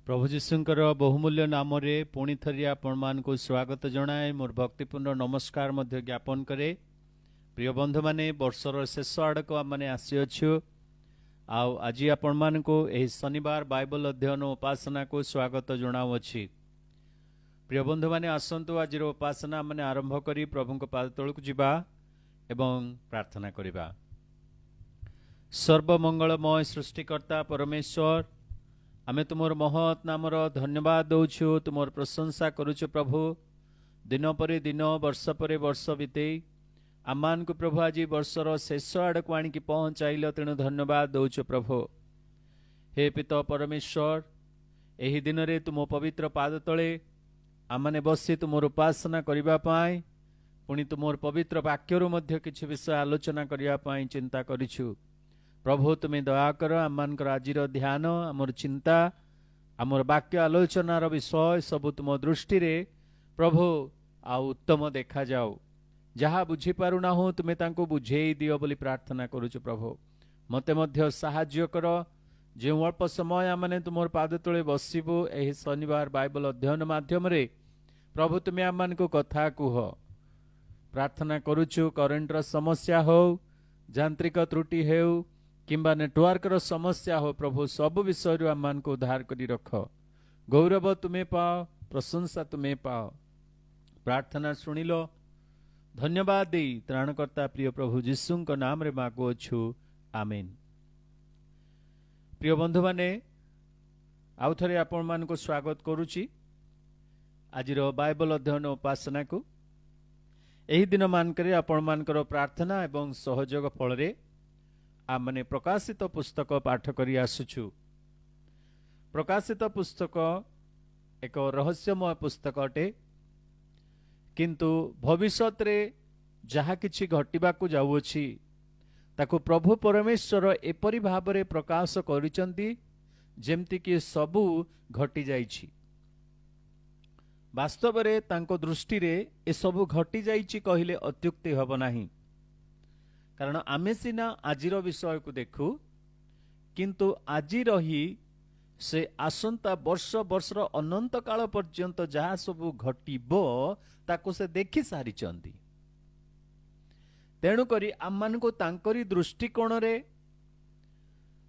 प्रभु जीशुंकर बहुमूल्य नाम पुणी थरी आपण मानकु स्वागत जनाए मोर भक्तिपूर्ण नमस्कार मध्य ज्ञापन करे। प्रिय बंधु माने वर्षर शेष आड़क आमने आसीअछु। आज आपण मानकु एही शनिवार बाइबल अध्ययन उपासना को स्वागत जनाउछि। प्रिय बंधु माने आसंतु आज उपासना माने आरंभ करी प्रभु को पाद तळकु जिबा एवं प्रार्थना करिबा। सर्वमंगलमय सृष्टिकर्ता परमेश्वर, आमे तुमर महत् नामर धन्यवाद दौछु, तुमर प्रशंसा करुछु। प्रभु दिन पर दिन वर्ष पर वर्ष बीते आमान को प्रभु आज वर्षर शेष आड़क आणिकी पहुँचाइल, तेणु धन्यवाद दौछु। प्रभु हे पिता परमेश्वर, एही दिन रे तुम पवित्र पाद तले आमने बसी तुमर उपासना करिबा पाई, पुणी तुमर पवित्र वाक्यरु मध्य किछि विषय आलोचना करिया पाई चिंता करिछु। प्रभु तुम्हें दया कर आमर आज ध्यान आमर चिंता आमर वाक्य आलोचनार विषय सबु तुम दृष्टि रे प्रभु आ उत्तम देखा जाओ। जहा बुझी पारुना हो तुम्हें तांको बुझेई दियो बोली प्रार्थना करुछु। प्रभु मते मध्य साहाय्य कर, जो अल्प समय आमने तुमर पाद तले बसिबु एही शनिवार बाइबल अध्ययन माध्यम रे प्रभु तुम्हें आमान को कथा कुह। प्रार्थना करुछु करेंटर समस्या हो, यांत्रिक त्रुटि हो किंबा नेटवर्क रो समस्या हो, प्रभु सब विषय आमान को उद्धार करी रख। गौरव तुम्हें पाओ, प्रशंसा तुम्हें पाओ। प्रार्थना सुनिलो, धन्यवाद दे त्राणकर्ता प्रिय प्रभु जीशु को नाम रे मागुअछु, आमीन। प्रिय बंधु माने आउ थरे आपण मान को स्वागत करुछि आजिर बाइबल अध्ययन उपासना को। एही दिन मानकरे आपण मानकर प्रार्थना एवं सहयोग फल रे आमने प्रकाशित पुस्तक पाठ करी आसुछु। प्रकाशित पुस्तक एक रहस्यमय पुस्तक अटे, किंतु भविष्यत रे जहा किछि घटिबाकू जाउछि ताकू प्रभु परमेश्वर एपरि भाबरे प्रकाश करिसंती जेमति कि सबु घटी जाइछि। वास्तव रे तांको दृष्टि रे ए सबु घटी जाइछि कहिले अत्युक्ति हब नाही। कारण आमे सिना आजिर विषय को देखु, किंतु आजिर ही से आसंता वर्ष वर्षर अनंत काल पर्यंत जहा सबु घटिबो ताको से देखि सारिचंती। तेणु करी आमान को तांकरी दृष्टिकोण रे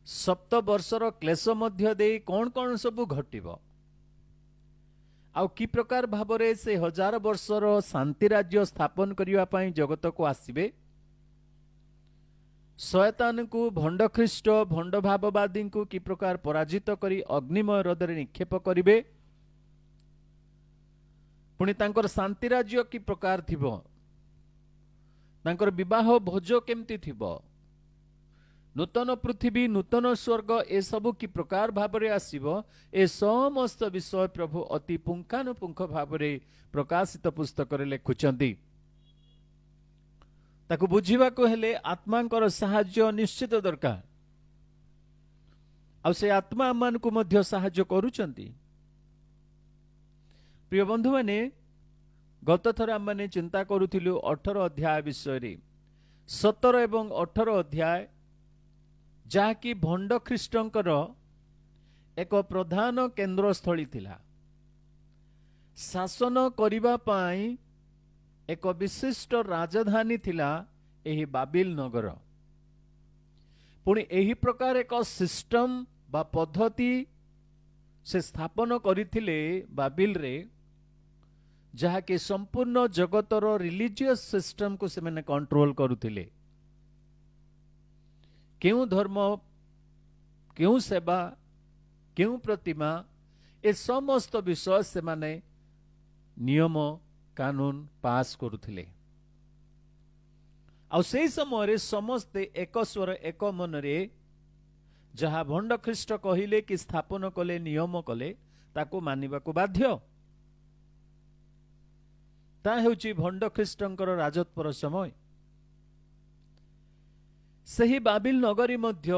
सप्त वर्षर क्लेश मध्य दे कौन कौन सबु घटिबो आउ की प्रकार भाबरे से हजार वर्षर शांति राज्य स्थापन करिवा पई जगत को आसीबे, शयतान को भंड ख्रीष्ट भंड भाववादी को कि प्रकार पराजित करी अग्निमय हृदय निक्षेप करिवे, पुणी तांकर शांति राज्य कि प्रकार थिबो, तांकर विवाह भोज केमती थिबो, नूतन पृथ्वी नूतन स्वर्ग ए सबु कि प्रकार भाबरे आसीबो, ए समस्त विषय प्रभु अति पुंखानुपुंख भाबरे प्रकाशित पुस्तक रे लेखुचंती। ताकू बुझीबा को हेले आत्मांकर साहाय्य निश्चित दरकार। आ से आत्मा मान को मध्य साहाय्य करूचंती। प्रिय बंधु माने गत थर आम माने चिंता करूथिलु 18 अध्याय विषय रे। 17 एवं 18 अध्याय जाकी भंड ख्रीष्टंकर एक प्रधान केंद्र स्थली थिला। शासन करिबा पाई एक विशिष्ट राजधानी थिला एही बाबिल नगर। पुणी एही प्रकार एक सिस्टम बा पद्धति से स्थापन करिथिले बाबिल रे, जहा के संपूर्ण जगतर रिलीजियस सिस्टम को से मैंने कंट्रोल करुथिले। क्यों धर्म, क्यों सेवा, क्यों प्रतिमा, ए समस्त विषय से माने नियम कानून पास करुथिले। आ सेही समय समस्ते एक स्वर एक मन रे जहा भंड ख्रीष्ट कहिले कि स्थापन कले नियम कले ताको मानिबाकू बाध्य। ता हेउची भंड ख्रीष्टंकर राजत्वर समय। सही बाबिल नगरी मध्य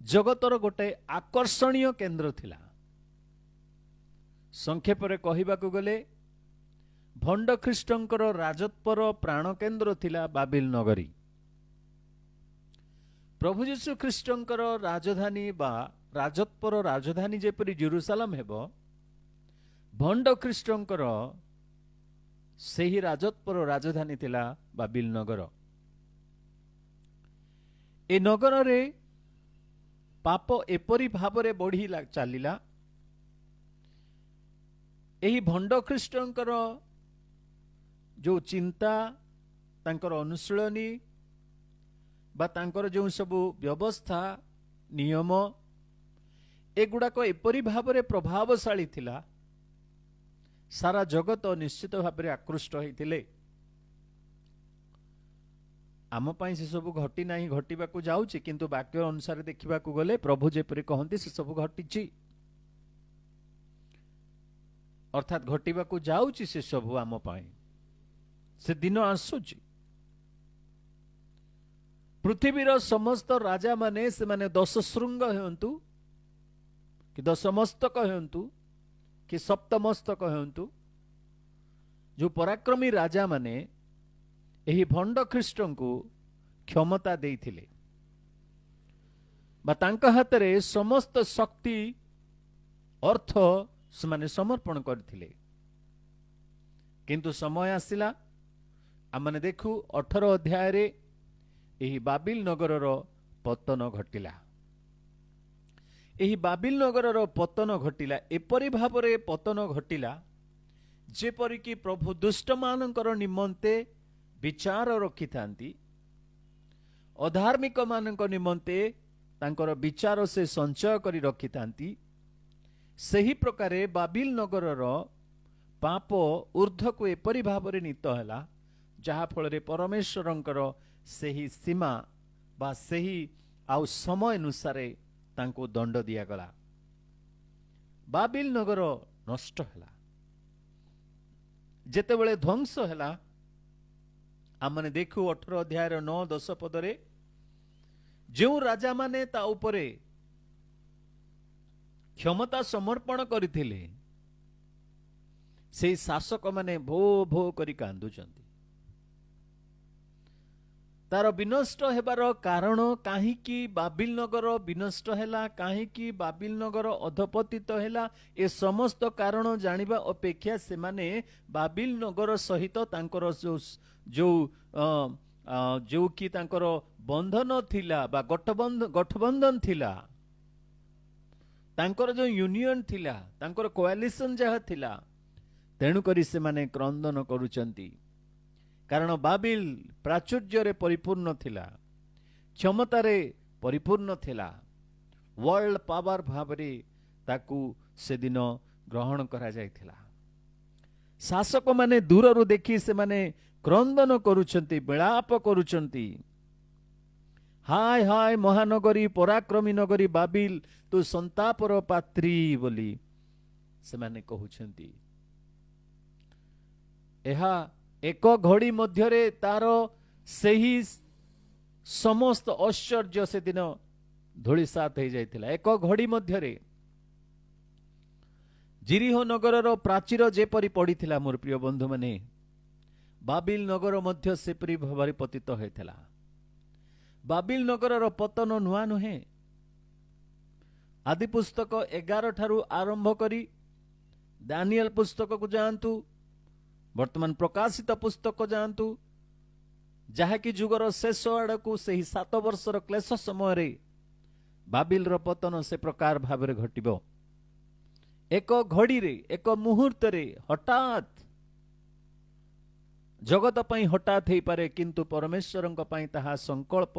जगतर गोटे आकर्षणीय केंद्र थिला। संक्षेप रे कहिबाकू गले भंड ख्रीष्टंकर राजत्वर प्राण केंद्र थिला बाबिल नगरी। प्रभु जीशु ख्रीष्टंकर राजधानी बा राजत्वर राजधानी जेपरी जेरुसालेम हेबो भंड ख्रीष्टंकर सेही राजत्वर राजधानी थिला बाबिल नगर। ए नगर रे पाप एपरी भावरे बढ़ी चलिला एही भंड ख्रीष्टंकर जो चिंता तांकर अनुशीलनी बा तांकर जो सबु व्यवस्था नियम एगुड़ाक एपरी भावरे प्रभावशाली थिला सारा जगत निश्चित भाव आकृष्ट होइथिले। आम पाई से सब घटी नाही घटिबाकू जाउची किंतु वाक्य अनुसार देखिबाकू गले प्रभु जेपरि कहंती से सब घटिची अर्थात घटिबाकू जाउची से सब आम पाई से दिन आसुची। पृथ्वीर समस्त राजा माने से माने 10 श्रृंग हेंतु कि 10 मस्तक हेंतु कि सप्तमस्तक हेंतु जो पराक्रमी राजा माने एही भंड ख्रीष्टन को क्षमता देइथिले बा तांका हातरे समस्त शक्ति अर्थ से माने समर्पण करथिले। किंतु समय आसिला आमने देखु 18 अध्याय रे एही बाबिल नगरर पतन घटिला। एही बाबिल नगरर पतन घटिला एपरि भावरे पतन घटिला जेपरि कि प्रभु दुष्ट मानकर निमंते विचार रखि थांती अधार्मिक मानक निमंते तांकर विचार से संचय करी रखि थांती सही प्रकारे बाबिल नगरर पाप ऊर्ध्व को एपरि भावरे नीत हैला जहा फल परमेश्वरंकर सही सीमा बा सही आउ समय अनुसारे तांको दंड दिया गला। बाबिल नगर नष्ट हैला जेतेबेले ध्वंस हैला आमने देखु 18 अध्याय 9-10 पदरे जो राजा माने ता उपरे क्षमता समर्पण करथिले से शासक माने भो भो करी कांदुचंती। तार विनष्ट हेबार कारण काहीकि बाबिल नगर विनष्ट हैला काहीकि बाबिल नगर अधपतित हैला ए समस्त कारण जानिबा अपेक्षा से माने बाबिल नगर सहित तांकर जो कि तांकर बंधन थिला बा गठबंधन थिला तांकर जो यूनियन थिला तांकर कोआलिशन जहा थिला तेणु करी से माने क्रंदन करूचंती कारण बाबिल प्राचुर्य रे परिपूर्ण थिला क्षमतारे परिपूर्ण थिला वर्ल्ड पावर भावरे ताकू से दिन ग्रहण करा जायथिला। शासक माने दूररु देखि से माने क्रंदन करूचंती विलाप करूचंती हाय हाय महानगरी पराक्रमी नगरी बाबिल तू संतापर पात्री बोली से माने कहउचंती। एहा एक घड़ी मध्यरे तार सही समस्त ऐश्वर्य से दिन धूलिसात हो जाइथिला। एक घड़ी मध्यरे जिरिहो नगरर प्राचीर जेपरि पड़िथिला मोर प्रिय बंधु माने बाबिल नगर मध्य सेपरि भाବରେ पतित होइथिला। बाबिल नगरर पतन नुआ नुहे आदि पुस्तक 11 ठारू आरंभ करी दानियल पुस्तक को जानतु वर्तमान प्रकाशित पुस्तक जानतु जहाँकि जुगर शेष आड़ को से 7 वर्षर क्लेश समय रे बाबिल रो पतन से प्रकार भाव घटिबो। एक घड़ी रे एक मुहूर्त रे हठात जगत पई हठात हे पारे किंतु परमेश्वरंक पई ताहा संकल्प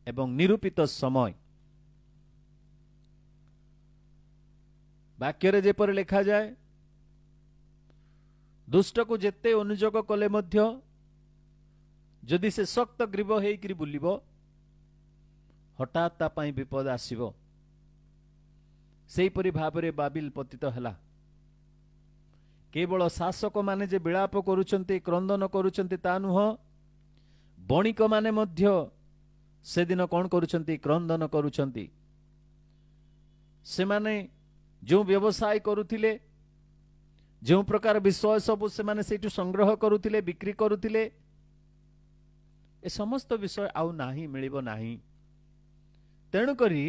एवं निरूपित समय। वाक्य रे जेपर लिखा जाए दुष्ट को जेते अनुजोग कले मध्य जदि से शक्त ग्रीव हेकरी बुलिबो हठात ता पई विपद आसीबो। सेही परि भाबरे बाबिल पतित हला। केवल शासक माने जे विलाप करूचंती क्रंदन करूचंती ता नुह बणिक माने मध्य से दिन कोन करूचंती क्रंदन करूचंती। से माने जो व्यवसाय करूथिले जो प्रकार विषय सब से माने सेठु संग्रह करूथिले बिक्री करूथिले ए समस्त विषय आउ नाही मिलिबो नाही। तेणु करी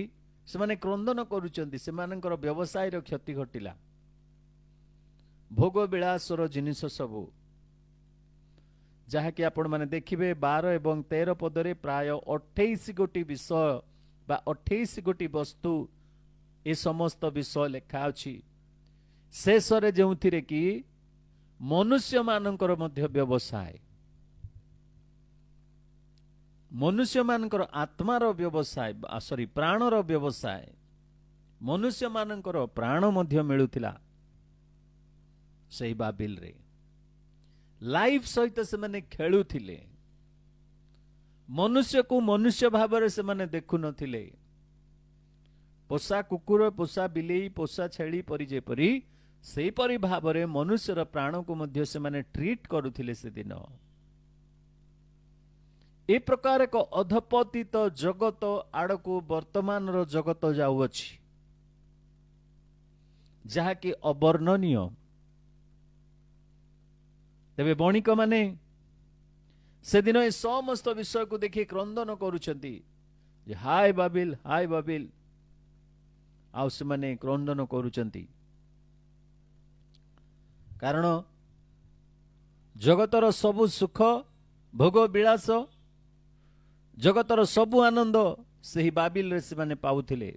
ସେମାନେ କ୍ରନ୍ଦନ କରୁଛନ୍ତି, ସେମାନଙ୍କର ବ୍ୟବସାୟର କ୍ଷତି ଘଟିଲା। ଭୋଗ ବିଳାସର ଜିନିଷ ସବୁ, ଯାହାକି ଆପଣମାନେ ଦେଖିବେ 12 ଏବଂ 13 ପଦରେ ପ୍ରାୟ 28 ଗୋଟି ବିଷୟ ବା 28 ଗୋଟି ବସ୍ତୁ ଏ ସମସ୍ତ ବିଷୟ ଲେଖା ଅଛି। ଶେଷରେ ଯେଉଁଥିରେ କି ମନୁଷ୍ୟମାନଙ୍କର ମଧ୍ୟ ବ୍ୟବସାୟ, ମନୁଷ୍ୟମାନଙ୍କର ଆତ୍ମାର ବ୍ୟବସାୟ, ପ୍ରାଣର ବ୍ୟବସାୟ, ମନୁଷ୍ୟମାନଙ୍କର ପ୍ରାଣ ମଧ୍ୟ ମିଳୁଥିଲା ସେହି ବାବିଲରେ। ଲାଇଫ ସହିତ ସେମାନେ ଖେଳୁଥିଲେ, ମନୁଷ୍ୟକୁ ମନୁଷ୍ୟ ଭାବରେ ସେମାନେ ଦେଖୁନଥିଲେ। ପୋଷା କୁକୁର, ପୋଷା ବିଲେଇ, ପୋଷା ଛେଳି ପରି ଯେପରି, ସେହିପରି ଭାବରେ ମନୁଷ୍ୟର ପ୍ରାଣକୁ ମଧ୍ୟ ସେମାନେ ଟ୍ରିଟ୍ କରୁଥିଲେ ସେଦିନ। ଏ ପ୍ରକାର ଏକ ଅଧପତିତ ଜଗତ ଆଡ଼କୁ ବର୍ତ୍ତମାନର ଜଗତ ଯାଉଅଛି, ଯାହାକି ଅବର୍ଣ୍ଣନୀୟ। ତେବେ ବଣିକମାନେ ସେଦିନ ଏ ସମସ୍ତ ବିଷୟକୁ ଦେଖି କ୍ରନ୍ଦନ କରୁଛନ୍ତି ଯେ ହାୟ ବାବିଲ, ହାୟ ବାବିଲ। ଆଉ ସେମାନେ କ୍ରନ୍ଦନ କରୁଛନ୍ତି କାରଣ ଜଗତର ସବୁ ସୁଖ, ଭୋଗ ବିଳାସ, ଜଗତର ସବୁ ଆନନ୍ଦ ସେହି ବାବିଲରେ ସେମାନେ ପାଉଥିଲେ।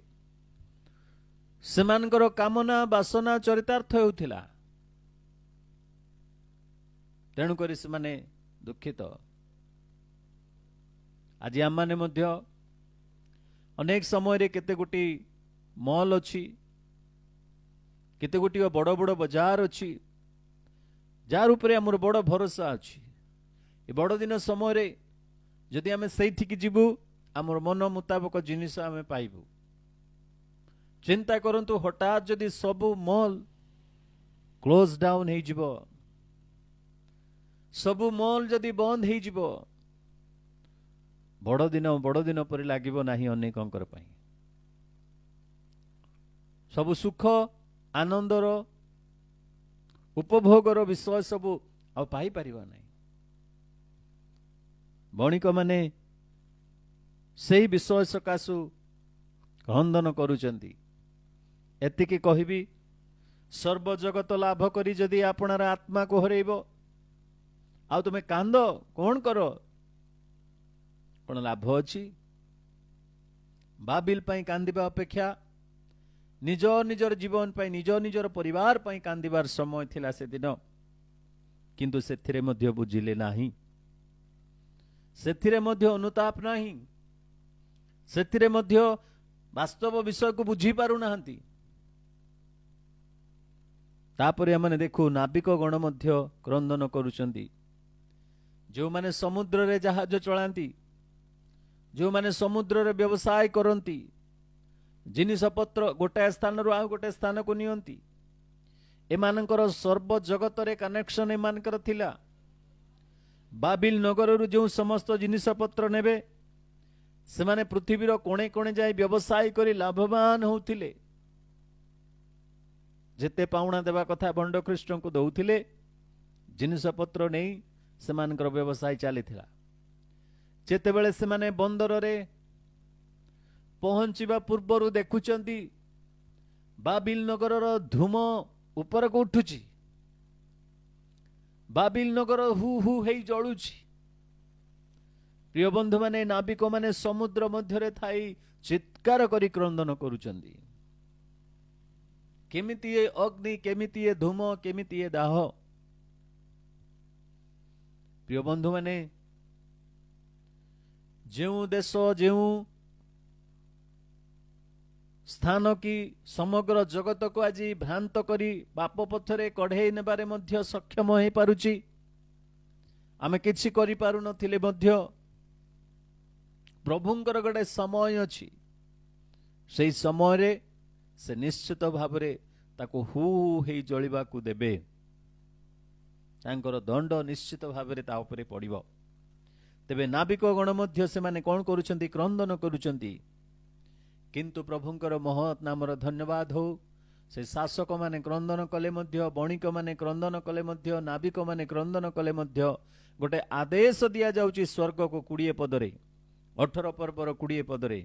ସେମାନଙ୍କର କାମନା ବାସନା ଚରିତାର୍ଥ ହେଉଥିଲା, ତେଣୁକରି ସେମାନେ ଦୁଃଖିତ। ଆଜି ଆମମାନେ ମଧ୍ୟ ଅନେକ ସମୟରେ କେତେ ଗୋଟି ମଲ୍ ଅଛି, କେତେ ଗୋଟିଏ ବଡ଼ ବଡ଼ ବଜାର ଅଛି, ଯାହାର ଉପରେ ଆମର ବଡ଼ ଭରସା ଅଛି। ଏ ବଡ଼ଦିନ ସମୟରେ ଯଦି ଆମେ ସେଇଠିକି ଯିବୁ, ଆମର ମନ ମୁତାବକ ଜିନିଷ ଆମେ ପାଇବୁ। ଚିନ୍ତା କରନ୍ତୁ, ହଠାତ୍ ଯଦି ସବୁ ମଲ୍ କ୍ଲୋଜ ଡାଉନ୍ ହେଇଯିବ, ସବୁ ମଲ୍ ଯଦି ବନ୍ଦ ହେଇଯିବ, ବଡ଼ଦିନ ପରି ଲାଗିବ ନାହିଁ ଅନେକଙ୍କର ପାଇଁ। ସବୁ ସୁଖ ଆନନ୍ଦର ଉପଭୋଗର ବିଷୟ ସବୁ ଆଉ ପାଇପାରିବ ନାହିଁ। ବଣିକମାନେ ସେହି ବିଷୟ ସକାଶୁ କ୍ରନ୍ଦନ କରୁଛନ୍ତି। ଏତିକି କହିବି, ସର୍ବଜଗତ ଲାଭ କରି ଯଦି ଆପଣାର ଆତ୍ମାକୁ ହରେଇବ, ଆଉ ତୁମେ କାନ୍ଦ କଣ କର, କଣ ଲାଭ ଅଛି? ବାବିଲ ପାଇଁ କାନ୍ଦିବା ଅପେକ୍ଷା ନିଜ ନିଜର ଜୀବନ ପାଇଁ, ନିଜ ନିଜର ପରିବାର ପାଇଁ କାନ୍ଦିବାର ସମୟ ଥିଲା ସେଦିନ। କିନ୍ତୁ ସେଥିରେ ମଧ୍ୟ ବୁଝିଲେ ନାହିଁ, ସେଥିରେ ମଧ୍ୟ ଅନୁତାପ ନାହିଁ, ସେଥିରେ ମଧ୍ୟ ବାସ୍ତବ ବିଷୟକୁ ବୁଝି ପାରୁନାହାନ୍ତି। ତାପରେ ଆମେ ଦେଖୁ ନାବିକ ଗଣ ମଧ୍ୟ କ୍ରନ୍ଦନ କରୁଛନ୍ତି। ଯେଉଁମାନେ ସମୁଦ୍ରରେ ଜାହାଜ ଚଳାନ୍ତି, ଯେଉଁମାନେ ସମୁଦ୍ରରେ ବ୍ୟବସାୟ କରନ୍ତି, ଜିନିଷପତ୍ର ଗୋଟାଏ ସ୍ଥାନରୁ ଆଉ ଗୋଟାଏ ସ୍ଥାନକୁ ନିଅନ୍ତି, ଏମାନଙ୍କର ସର୍ବ ଜଗତରେ କନେକ୍ସନ ଏମାନଙ୍କର ଥିଲା। ବାବିଲ ନଗରରୁ ଯେଉଁ ସମସ୍ତ ଜିନିଷପତ୍ର ନେବେ, ସେମାନେ ପୃଥିବୀର କୋଣେ କୋଣେ ଯାଇ ବ୍ୟବସାୟ କରି ଲାଭବାନ ହେଉଥିଲେ। ଯେତେ ପାଉଣା ଦେବା କଥା ଭଣ୍ଡ ଖ୍ରୀଷ୍ଟଙ୍କୁ ଦଉଥିଲେ, ଜିନିଷପତ୍ର ନେଇ ସେମାନଙ୍କର ବ୍ୟବସାୟ ଚାଲିଥିଲା। ଯେତେବେଳେ ସେମାନେ ବନ୍ଦରରେ ପହଞ୍ଚିବା ପୂର୍ବରୁ ଦେଖୁଛନ୍ତି ବାବିଲ ନଗରର ଧୂମ ଉପରକୁ ଉଠୁଛି, ବାବିଲ ନଗର ହୁ ହୁ ହେଇ ଜଳୁଛି। ପ୍ରିୟ ବନ୍ଧୁମାନେ, ନାବିକମାନେ ସମୁଦ୍ର ମଧ୍ୟରେ ଥାଇ ଚିତ୍କାର କରି କ୍ରନ୍ଦନ କରୁଛନ୍ତି। କେମିତି ଏ ଅଗ୍ନି, କେମିତି ଏ ଧୂମ, କେମିତି ଏ ଦାହ। ପ୍ରିୟ ବନ୍ଧୁମାନେ, ଯେଉଁ ଦେଶ, ଯେଉଁ ସ୍ଥାନ କି ସମଗ୍ର ଜଗତକୁ ଆଜି ଭ୍ରାନ୍ତ କରି ପାପ ପଥରେ କଢେଇ ନେବାରେ ମଧ୍ୟ ସକ୍ଷମ ହେଇପାରୁଛି, ଆମେ କିଛି କରିପାରୁନଥିଲେ ମଧ୍ୟ ପ୍ରଭୁଙ୍କର ଗୋଟେ ସମୟ ଅଛି। ସେହି ସମୟରେ ସେ ନିଶ୍ଚିତ ଭାବରେ ତାକୁ ହୁ ହେଇ ଜଳିବାକୁ ଦେବେ। ତାଙ୍କର ଦଣ୍ଡ ନିଶ୍ଚିତ ଭାବରେ ତା ଉପରେ ପଡ଼ିବ। ତେବେ ନାବିକ ଗଣ ମଧ୍ୟ ସେମାନେ କଣ କରୁଛନ୍ତି? କ୍ରନ୍ଦନ କରୁଛନ୍ତି। କିନ୍ତୁ ପ୍ରଭୁଙ୍କର ମହତ୍ ନାମର ଧନ୍ୟବାଦ ହଉ। ସେ ଶାସକମାନେ କ୍ରନ୍ଦନ କଲେ ମଧ୍ୟ, ବଣିକମାନେ କ୍ରନ୍ଦନ କଲେ ମଧ୍ୟ, ନାବିକମାନେ କ୍ରନ୍ଦନ କଲେ ମଧ୍ୟ ଗୋଟେ ଆଦେଶ ଦିଆଯାଉଛି ସ୍ୱର୍ଗକୁ 20 ପଦରେ, 18 ପର୍ବର 20 ପଦରେ,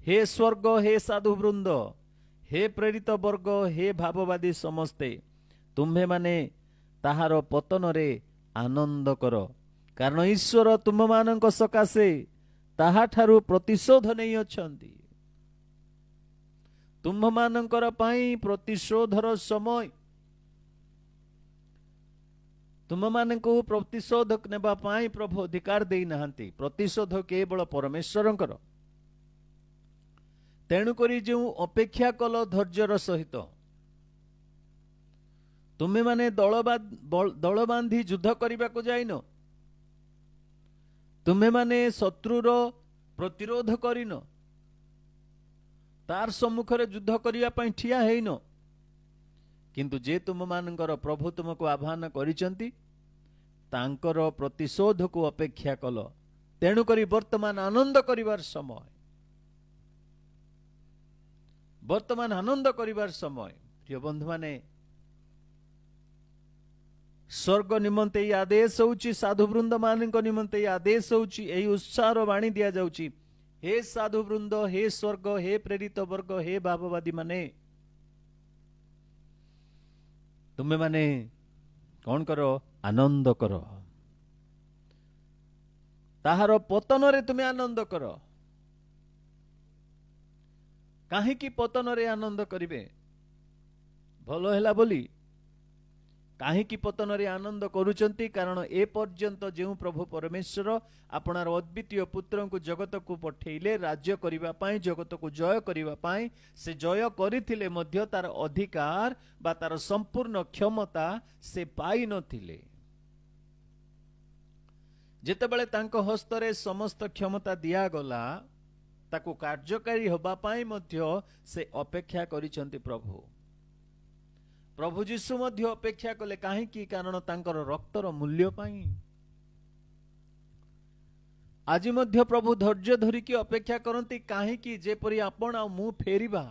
हे स्वर्ग, हे साधु वृंद, हे प्रेरित वर्ग, हे भाववादी समस्ते, तुम्हे माने ताहार पतन रे आनंद कर, कारण ईश्वर तुम मानक सकाशे ताहा ठारू प्रतिशोध नहीं अछंती। तुम मानकर पाई प्रतिशोधर समय, तुम मानक प्रतिशोध नेबा पाई प्रभु अधिकार दे नाहांती। प्रतिशोध केवल परमेश्वरंकर। तेणुकरी जो अपेक्षा कल धैर्यर सहित, तुम्हें माने दल बांधी युद्ध करने को जाइन, तुम्हें माने शत्रुर प्रतिरोध करिन, तार सम्मुखरे युद्ध करने ठिया हेन, किंतु जे तुम मानकर प्रभु तुमको आह्वान करिसंती तांकर प्रतिशोध को अपेक्षा कल। तेणुकरी वर्तमान आनंद करिवार समय, वर्तमान आनंद करिवार समय। प्रिय बंधु माने, स्वर्ग निमंते ये आदेश होउची, साधु वृंद मानक निमंते ये आदेश होउची, एही उत्साहर वाणी दिया जाउची। हे साधु वृंद, हे स्वर्ग, हे प्रेरित वर्ग, हे भाववादी माने, तुम्हें माने कौन करो? आनंद करो। ताहार पतन रे तुम्हें आनंद करो। काहेकि पतन रे आनंद करिवे? भलो हैला बोली। काहेकि पतन रे आनंद करूचंती? कारण ए पर्यंत जो प्रभु परमेश्वर आपणार अद्वितीय पुत्र को जगत को पठेइले राज्य करिवा पाई, जगत को जय करिवा पाई, से जय करिथिले मध्य तार अधिकार बा तार संपूर्ण क्षमता से पाई नथिले। जेतेबेले तांको हस्तरे समस्त क्षमता दिया गला, ताको कार्यकारी होबा पाई मध्य से अपेक्षा करिसंती प्रभु। प्रभु जीशु मध्य अपेक्षा कले। काहेकि? कारण तांकर रक्तर मूल्य पाई। आज मध्य प्रभु धैर्य धरिकी अपेक्षा करती। काहेकि? जेपरी आपण आ मु फेरिबा,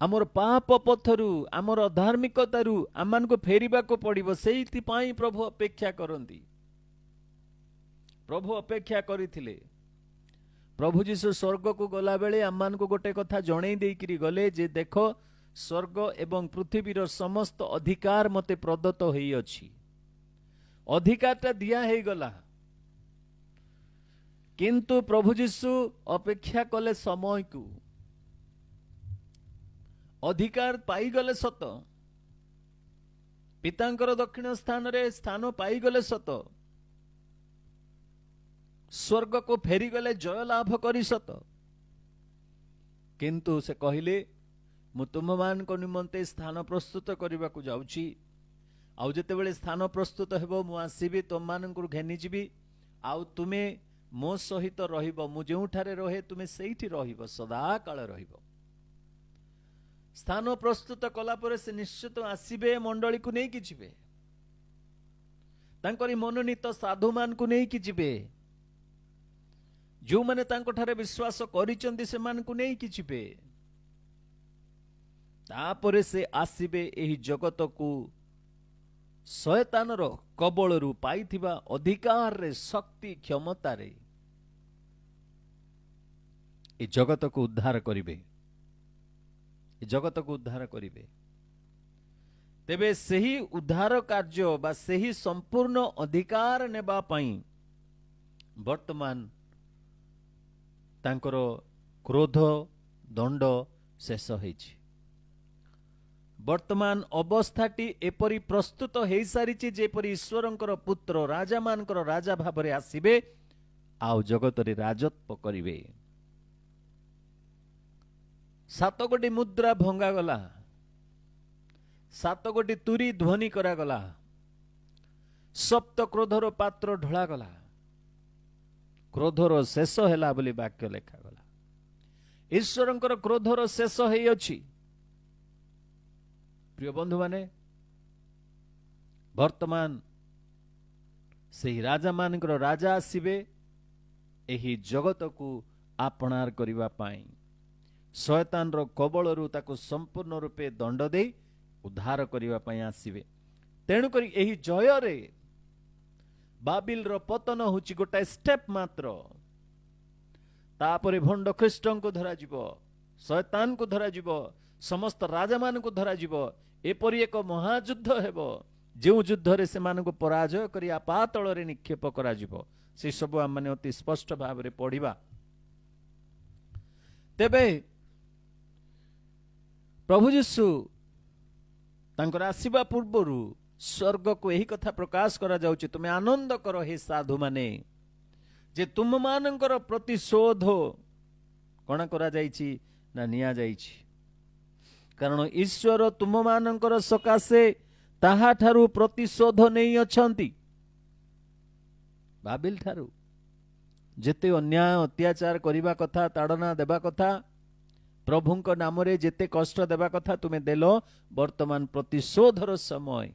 आमर पाप पथरु, आमर अधार्मिकतारु आमान को फेरिबा को पड़िबो, सेइति पाई प्रभु अपेक्षा करती। प्रभु अपेक्षा करिथिले। प्रभु जीशु स्वर्ग को गला बेले आमान को गोटे कथा जणै देइकिरी गले जे देखो, स्वर्ग एवं पृथ्वीर समस्त अधिकार मते प्रदत्त होई अछि। अधिकारटा दिया हे गला, किंतु प्रभु जीशु अपेक्षा कले समय को। अधिकार पाई गले सत, पितांकर दक्षिण स्थान रे स्थान पाई गले सत, स्वर्ग को फेरी गले जय लाभ करी सत, किंतु से कहले मु तुम मान को निमंते स्थान प्रस्तुत करने को जाउची। आउ जेतेबेले स्थान प्रस्तुत हेबो मु आसीबी, तुम मान को घेनी जीबी, आउ तुमे मो सहित रहिबो। मु जेउठारे रहे तुमे सेइठी रहिबो, सदा काल रहिबो। स्थान प्रस्तुत कला परे से निश्चित आसीबे, मंडली को नहीं कि जिबे, तांकरी मनोनीत साधु मान को नहीं कि जिबे, जो माने तांको ठारे विश्वास करिचंदी से मान को नहीं कि जिबे। तापरे से आसीबे एही जगत को शयतानर कबलरू पाइथिबा अधिकार रे, शक्ति क्षमता रे ए जगत को उद्धार करिवे, ए जगत को उद्धार करिवे। तेबे सही उद्धार कार्य बा सही संपूर्ण अधिकार नेबा पाई वर्तमान तांकर क्रोध दंड शेष होइछि। वर्तमान अवस्थाटी एपरी प्रस्तुत हो सारी, जेपरी ईश्वरंकर पुत्र राजा मानकर राजा भावरे आसीबे, आउ जगत रे राजत्व करिवे। 7 गोटी मुद्रा भंगा गला, 7 गोटी तुरी ध्वनि करा गला, सप्त क्रोधर पात्र ढोला गला, क्रोधर शेष हैला बोली वाक्य लेखा गला। ईश्वरंकर क्रोधर शेष हेई अछि। प्रिय बंधु माने, वर्तमान से राजा मानकर राजा आसीबे एही जगत को आपणार करिवा पाई, शयतान रो कबलरू ताको संपूर्ण रूपे दंड दे उद्धार करिवा पाई आसीबे। तेणु करी एही जय रे बाबिल रो पतन होची गोटा स्टेप मात्र। तापरे भंड ख्रीष्ट को धरा शैतान को धरा समस्त राजा मान को धरा एपरी एक महायुद्ध हेब जो युद्ध से पराजय कर पातल निक्षेप करा से सब आम मैंने अति स्पष्ट भाव में पढ़ा। तेबे प्रभु यीशु तांकर आसीबा पूर्व स्वर्ग को यही कथा प्रकाश करा जाउछि, तुमे आनंद करो हे साधु माने जे तुम मानकर प्रतिशोध कण करा जाइछि ना निया जाइछि, कारण ईश्वर तुम मानकर सकाशे ताहा ठारू प्रतिशोध नहीं अछंती। बाबिल ठारू जेते अन्याय अत्याचार करिबा कथा, ताड़ना देबा कथा, प्रभुंक नाम रे जेते कष्ट देबा कथा तुमे देलो, वर्तमान प्रतिशोधर समय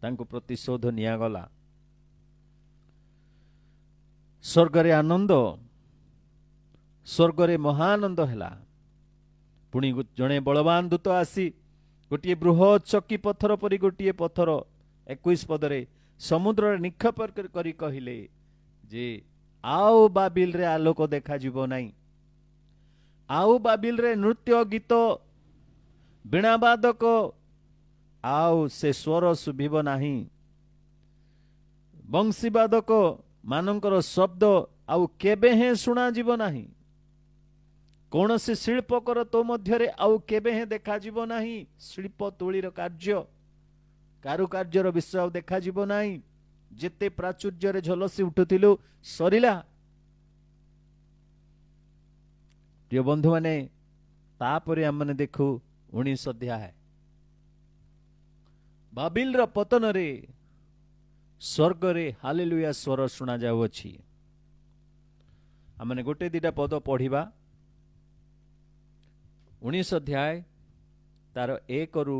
तांको प्रतिशोध निया गला। स्वर्गरे आनंद, स्वर्गरे महानंद हैला। पुणी जड़े बलवान दूत आसी गोटे बृहत चकी पत्थर परी गोटे पत्थर 21 पदरे समुद्र निक्षेप करी कहिले जे आओ बाबिल रे आलोक देखा जीवो नहीं, आओ बाबिल रे नृत्य गीत वीणावादक आओ से स्वर शुभिब नहीं, बंशीवादक मानकर शब्द आउ केबे हे शुणा जीव नहीं, कौन से शिल्पकर तो मध्य आउ केबे हे देखा जीव नहीं, शिल्प तुलीर कार्य कारुकार्यर विषय देखा जीव नहीं, जेते प्राचुर्य झलसी उठुथिलु सरिला। प्रिय बंधु माने तापरे हम माने देखु 19 अध्याय बाबिल र पतन रे स्वर्ग रे हालेलुया स्वर सुना जाउछि। हमने गोटे दिटा पद पढ़िबा 19 अध्याय तार 1 रु